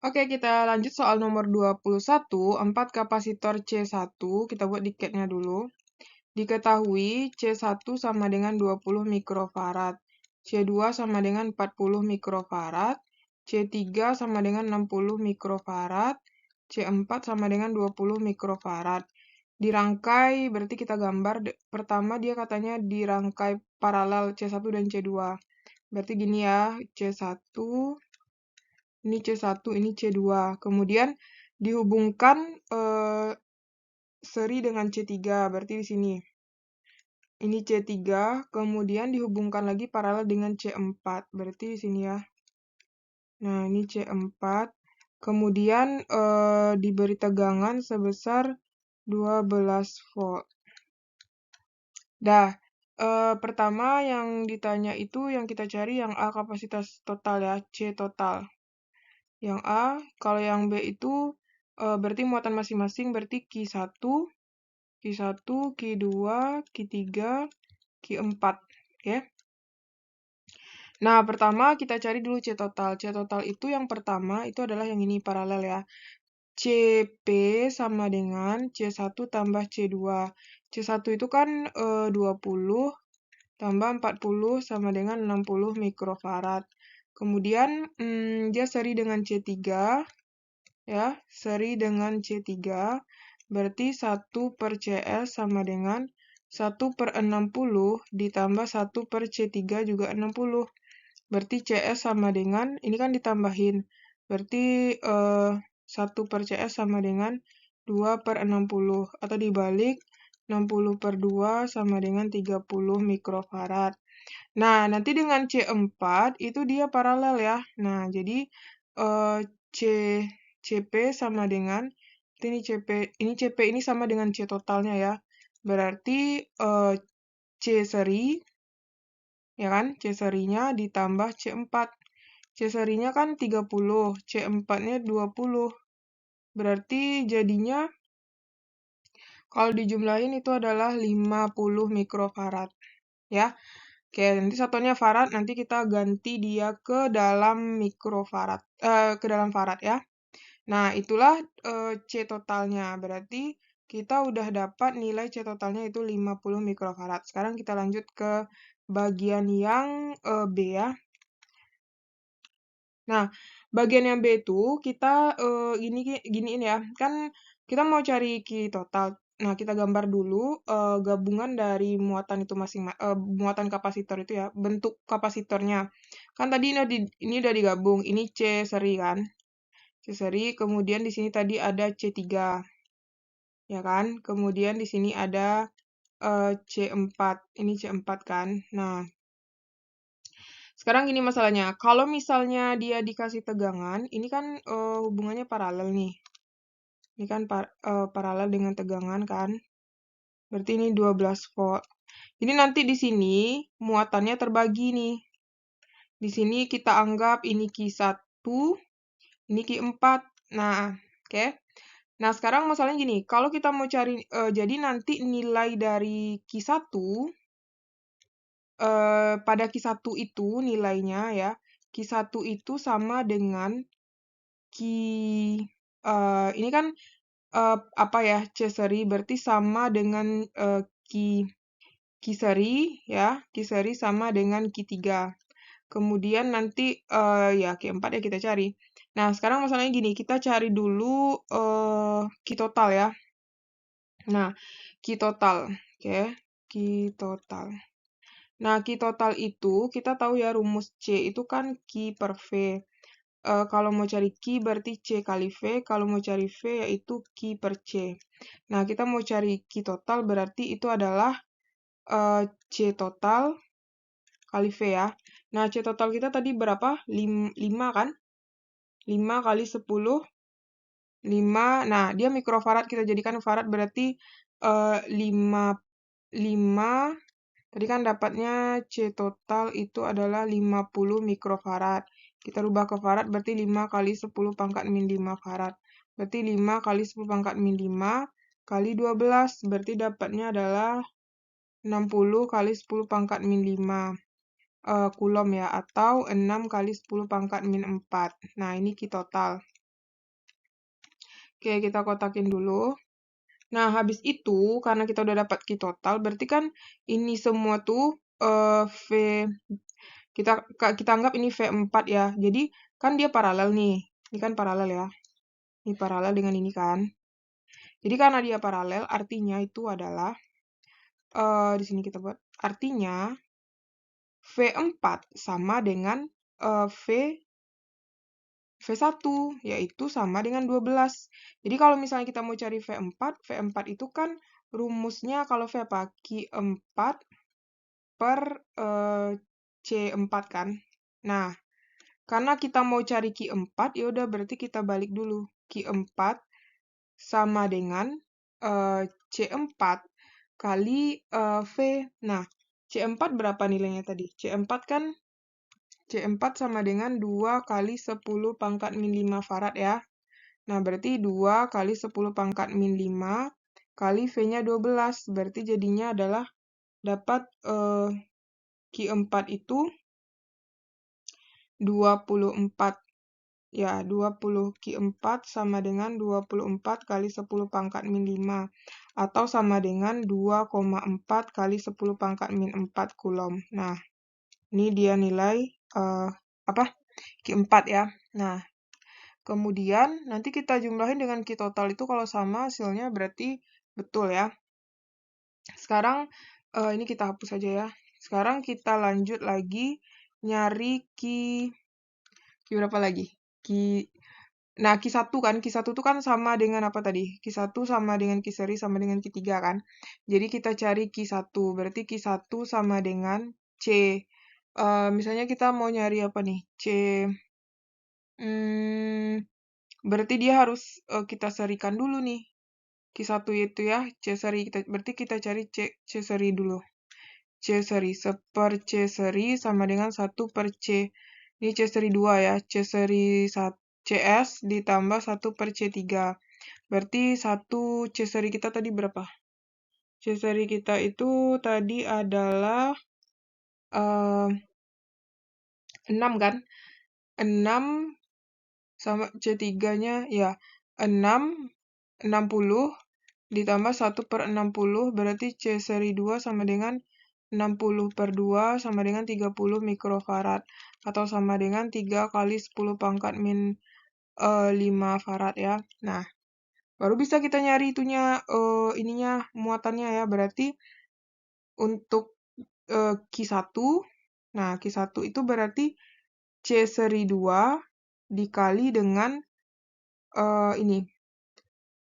Oke, kita lanjut soal nomor 21, 4 kapasitor C1, kita buat diketnya dulu. Diketahui C1 sama dengan 20 mikrofarad, C2 sama dengan 40 mikrofarad, C3 sama dengan 60 mikrofarad, C4 sama dengan 20 mikrofarad. Dirangkai, berarti kita gambar, pertama dia katanya dirangkai paralel C1 dan C2. Berarti gini ya, C1, ini C1, ini C2. Kemudian dihubungkan seri dengan C3, berarti di sini. Ini C3, kemudian dihubungkan lagi paralel dengan C4, berarti di sini ya. Nah, ini C4. Kemudian diberi tegangan sebesar 12 volt. Dah, pertama yang ditanya itu yang kita cari yang A kapasitas total ya, C total. Yang A, kalau yang B itu berarti muatan masing-masing, berarti Q1, Q1, Q2, Q3, Q4. Oke. Nah, pertama kita cari dulu C total. C total itu yang pertama itu adalah yang ini paralel ya. CP sama dengan C1 tambah C2. C1 itu kan 20 tambah 40 sama dengan 60 mikrofarad. Kemudian dia seri dengan C3 ya, seri dengan C3 berarti 1 per CS sama dengan 1 per 60 ditambah 1 per C3 juga 60. Berarti CS sama dengan, ini kan ditambahin, berarti 1 per CS sama dengan 2 per 60, atau dibalik, 60 per 2 sama dengan 30 mikrofarad. Nah, nanti dengan C4 itu dia paralel ya. Nah, jadi CP sama dengan, ini CP ini sama dengan C totalnya ya. Berarti C seri, ya kan? C serinya ditambah C4. C serinya kan 30, C4-nya 20. Berarti jadinya kalau dijumlahin itu adalah 50 mikrofarad. Ya. Oke, nanti satunya farad, nanti kita ganti dia ke dalam mikrofarad, ke dalam farad ya. Nah, itulah C totalnya. Berarti kita udah dapat nilai C totalnya itu 50 mikrofarad. Sekarang kita lanjut ke bagian yang B ya. Nah, bagian yang B itu kita giniin ya. Kan kita mau cari Q total. Nah, kita gambar dulu gabungan dari muatan itu muatan kapasitor itu ya, bentuk kapasitornya. Kan tadi ini udah digabung, ini C seri kan. C seri, kemudian di sini tadi ada C3. Ya kan? Kemudian di sini ada C4. Ini C4 kan. Nah, sekarang gini masalahnya, kalau misalnya dia dikasih tegangan, ini kan hubungannya paralel nih. Ini kan paralel dengan tegangan kan. Berarti ini 12 volt. Ini nanti di sini muatannya terbagi nih. Di sini kita anggap ini Q1, ini Q4. Nah, oke. Nah, sekarang masalahnya gini, kalau kita mau cari, jadi nanti nilai dari Q1, pada Q1 itu nilainya ya, Q1 itu sama dengan ini kan apa ya, C seri berarti sama dengan Q seri ya, Q seri sama dengan Q3. Kemudian nanti ya Q4 ya kita cari. Nah, sekarang masalahnya gini, kita cari dulu Q total ya. Nah, Q total, oke, Q total. Nah, Q total itu kita tahu ya rumus C itu kan Q per V. Kalau mau cari Q berarti C kali V, kalau mau cari V yaitu Q per C. Nah, kita mau cari Q total berarti itu adalah C total kali V ya. Nah, C total kita tadi berapa? 5 kan? 5 kali 10, 5. Nah, dia mikrofarad, kita jadikan farad berarti 5. Tadi kan dapatnya C total itu adalah 50 mikrofarad. Kita rubah ke farad berarti 5 kali 10 pangkat min 5 farad. Berarti 5 kali 10 pangkat min 5 kali 12. Berarti dapatnya adalah 60 kali 10 pangkat min 5 kulom ya. Atau 6 kali 10 pangkat min 4. Nah, ini Q total. Oke, kita kotakin dulu. Nah, habis itu, karena kita udah dapat Q total, berarti kan ini semua tuh V, kita anggap ini V4 ya. Jadi, kan dia paralel nih. Ini kan paralel ya. Ini paralel dengan ini kan. Jadi, karena dia paralel, artinya itu adalah, di sini kita buat, artinya V4 sama dengan V1, yaitu sama dengan 12. Jadi kalau misalnya kita mau cari V4 itu kan rumusnya kalau V apa? Q4 per C4 kan. Nah, karena kita mau cari Q4, ya udah berarti kita balik dulu. Q4 sama dengan C4 kali V. Nah, C4 berapa nilainya tadi? C4 kan C4 sama dengan 2 kali 10 pangkat min 5 farad ya. Nah, berarti 2 kali 10 pangkat min 5 kali V-nya 12. Berarti jadinya adalah dapat Q4 itu 24. Ya, 20 Q4 sama dengan 24 kali 10 pangkat min 5. Atau sama dengan 2,4 kali 10 pangkat min 4 Coulomb. Nah, ini dia nilai Q4 ya. Nah, kemudian nanti kita jumlahin dengan Q total itu kalau sama hasilnya berarti betul ya. Sekarang ini kita hapus aja ya. Sekarang kita lanjut lagi nyari Q berapa lagi? Nah, Q1 kan, Q1 itu kan sama dengan apa tadi? Q1 sama dengan Q seri sama dengan Q3 kan. Jadi kita cari Q1, berarti Q1 sama dengan C. Misalnya kita mau nyari apa nih? C. Berarti dia harus kita serikan dulu nih. Q1 itu ya, C seri. Berarti kita cari C seri dulu. C seri, 1 per C seri sama dengan 1 per C. Ini C seri 2 ya, C seri CS ditambah 1 per C3. Berarti 1 C seri kita tadi berapa? C seri kita itu tadi adalah 6 kan? 6 sama C3-nya ya 6, 60 ditambah 1 per 60 berarti C seri 2 sama dengan 60 per 2 sama dengan 30 mikrofarad atau sama dengan 3 kali 10 pangkat min 5 farad ya. Nah, baru bisa kita nyari itunya ininya muatannya ya. Berarti untuk Q1, nah Q1 itu berarti C seri 2 dikali dengan ini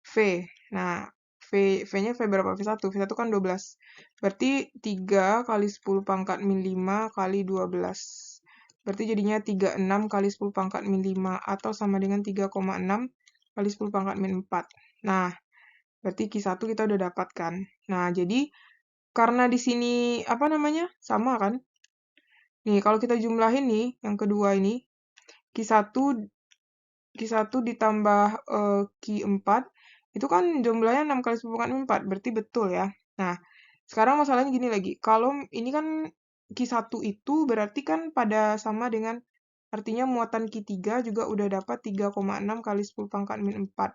V. Nah, V-nya V berapa? V1. V1 kan 12. Berarti 3 kali 10 pangkat min 5 kali 12. Berarti jadinya 36 kali 10 pangkat min 5 atau sama dengan 3,6 kali 10 pangkat min 4. Nah, berarti Q1 kita udah dapatkan. Nah, jadi karena di sini apa namanya? Sama kan? Nih, kalau kita jumlahin nih yang kedua ini Q1 ditambah Q4 itu kan jumlahnya 6 kali 10 pangkat min 4, berarti betul ya. Nah, sekarang masalahnya gini lagi. Kalau ini kan Q1 itu berarti kan pada sama dengan artinya muatan Q3 juga udah dapat 3,6 kali 10 pangkat min 4.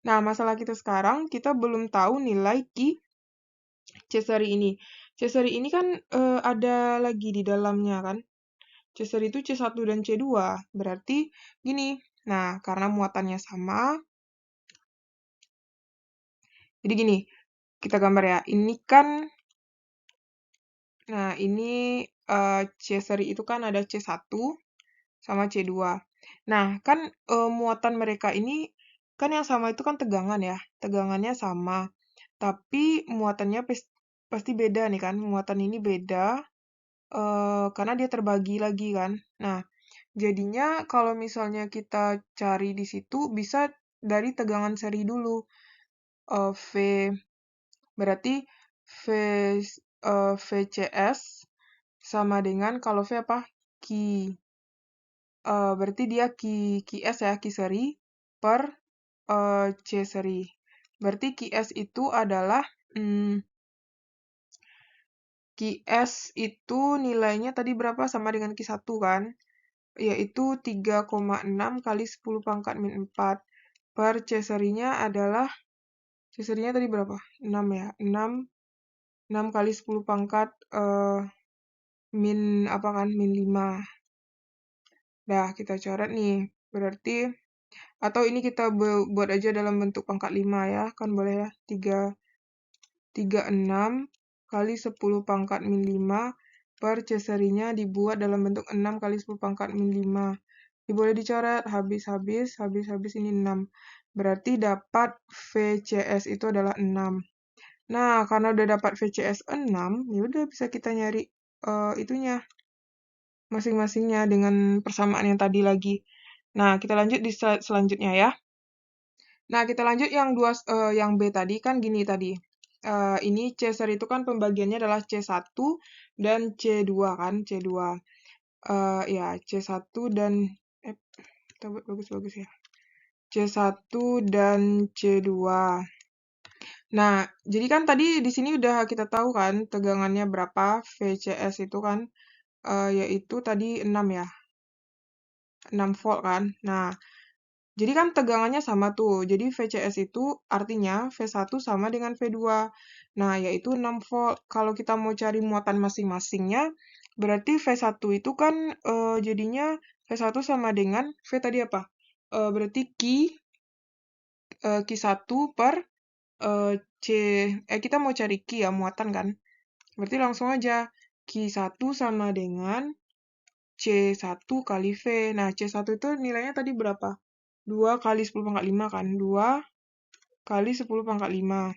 Nah, masalah kita sekarang, kita belum tahu nilai C seri ini. C seri ini kan ada lagi di dalamnya kan. C seri itu C1 dan C2. Berarti gini. Nah, karena muatannya sama. Jadi gini, kita gambar ya. Ini kan, nah ini C seri itu kan ada C1 sama C2. Nah, kan muatan mereka ini kan yang sama itu kan tegangan ya. Tegangannya sama. Tapi muatannya pasti beda nih kan. Muatan ini beda karena dia terbagi lagi kan. Nah, jadinya kalau misalnya kita cari di situ bisa dari tegangan seri dulu. V berarti VCS sama dengan kalau V apa? Berarti dia QS ya, Q seri per C seri. Berarti QS itu adalah QS itu nilainya tadi berapa? Sama dengan Q1 kan? Yaitu 3,6 kali 10 pangkat min 4. per C serinya adalah, C serinya tadi berapa? 6 ya, 6 kali 10 pangkat min apa kan, min 5. Dah, kita coret nih, berarti, atau ini kita buat aja dalam bentuk pangkat 5 ya, kan boleh ya, 36 kali 10 pangkat min 5 per C serinya dibuat dalam bentuk 6 kali 10 pangkat min 5. Ini boleh dicoret, habis ini 6. Berarti dapat VCS itu adalah 6. Nah, karena udah dapat VCS 6, ya udah bisa kita nyari itunya masing-masingnya dengan persamaan yang tadi lagi. Nah, kita lanjut di slide selanjutnya ya. Nah, kita lanjut yang B tadi kan gini tadi. Ini C seri itu kan pembagiannya adalah C1 dan C2 kan, C2. Ya, C1 dan kita buat bagus-bagus ya. C1 dan C2. Nah, jadi kan tadi di sini udah kita tahu kan tegangannya berapa, VCS itu kan, yaitu tadi 6 ya, 6 volt kan. Nah, jadi kan tegangannya sama tuh, jadi VCS itu artinya V1 sama dengan V2. Nah, yaitu 6 volt. Kalau kita mau cari muatan masing-masingnya, berarti V1 itu kan jadinya V1 sama dengan V tadi apa? Berarti Q1 per kita mau cari Q ya, muatan kan. Berarti langsung aja Q1 sama dengan C1 kali V. Nah, C1 itu nilainya tadi berapa? 2 kali 10 pangkat 5 kan? 2 kali 10 pangkat 5.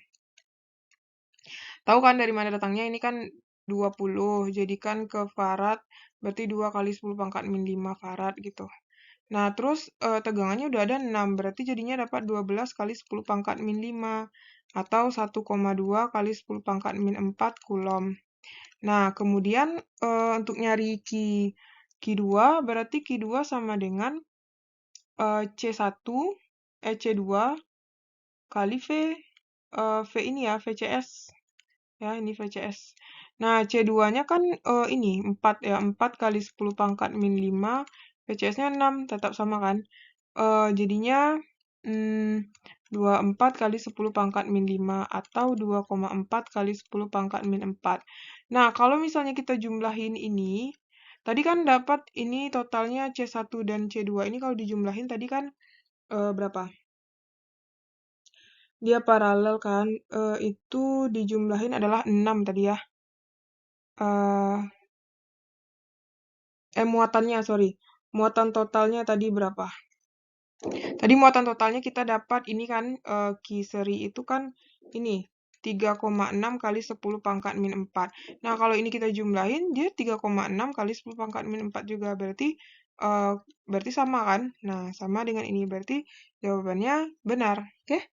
Tahu kan dari mana datangnya? Ini kan 20, jadikan ke farad, berarti 2 kali 10 pangkat min 5 farad gitu. Nah, terus tegangannya udah ada 6, berarti jadinya dapat 12 kali 10 pangkat min 5, atau 1,2 kali 10 pangkat min 4 kulom. Nah, kemudian untuk nyari Q2, berarti Q2 sama dengan C2 kali V ini ya, VCS. Ya, ini VCS. Nah, C2-nya kan ini 4 ya, 4 kali 10 pangkat min 5, VCS-nya 6, tetap sama kan? Jadinya 24 kali 10 pangkat min 5 atau 2,4 kali 10 pangkat min 4. Nah, kalau misalnya kita jumlahin ini, tadi kan dapat ini totalnya C1 dan C2. Ini kalau dijumlahin tadi kan berapa? Dia paralel kan, itu dijumlahin adalah 6 tadi ya. Muatannya, sorry. Muatan totalnya tadi berapa? Tadi muatan totalnya kita dapat ini kan, Q seri itu kan ini, 3,6 kali 10 pangkat min 4. Nah, kalau ini kita jumlahin, dia 3,6 kali 10 pangkat min 4 juga. Berarti sama kan? Nah, sama dengan ini. Berarti jawabannya benar. Oke?